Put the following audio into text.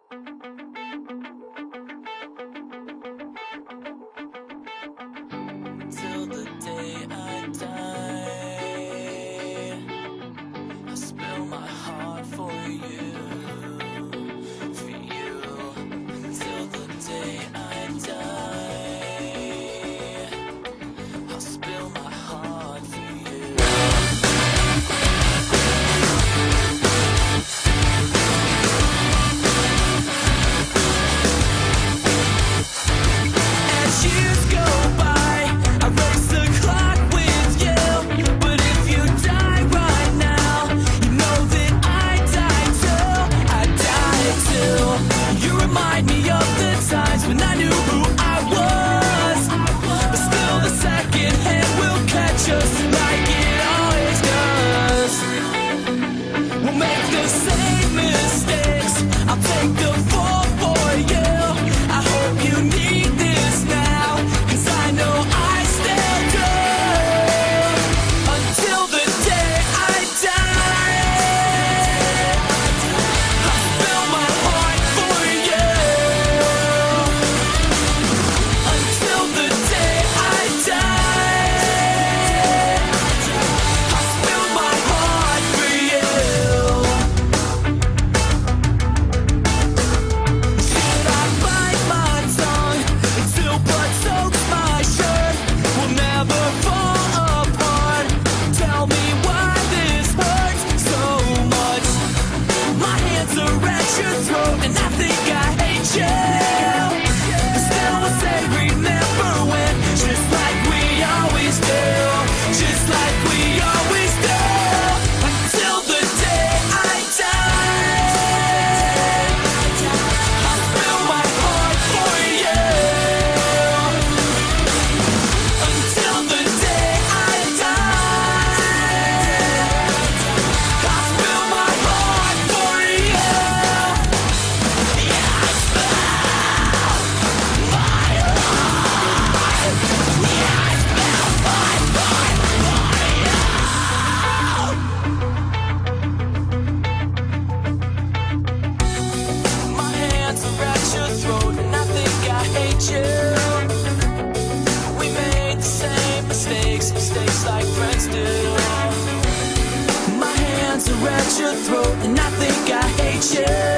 Till the day I die, I spill my heart for you, for you. Till the day I die, I'll spill my heart for you. As years go by, I race the clock with you. But if you die right now, you know that I die too. I die too. You remind me of the times when I knew who I was. But still the second hand will catch us like it always does. We'll make the same mistakes. I'll take the fall for you. I hope you need this now, 'cause I know I still do. Until the day I die, I'll spill my heart for you. Until the day I die, I'll spill my heart for you. Should I bite my tongue until blood soaks my shirt? We'll never fall apart. Tell me why this hurts so much. My hands are at your throat and I think I hate you. But still I say remember when, just like we always do, just like we always do. Until the day I die, I'll spill my heart for you. Until the day I die, I'll spill my heart for you. Yeah, I spill my heart. Yeah, I spill my heart for you. My hands are at your throat and I think I hate you. We made the same mistakes, mistakes like friends do. My hands are at your throat and I think I hate you.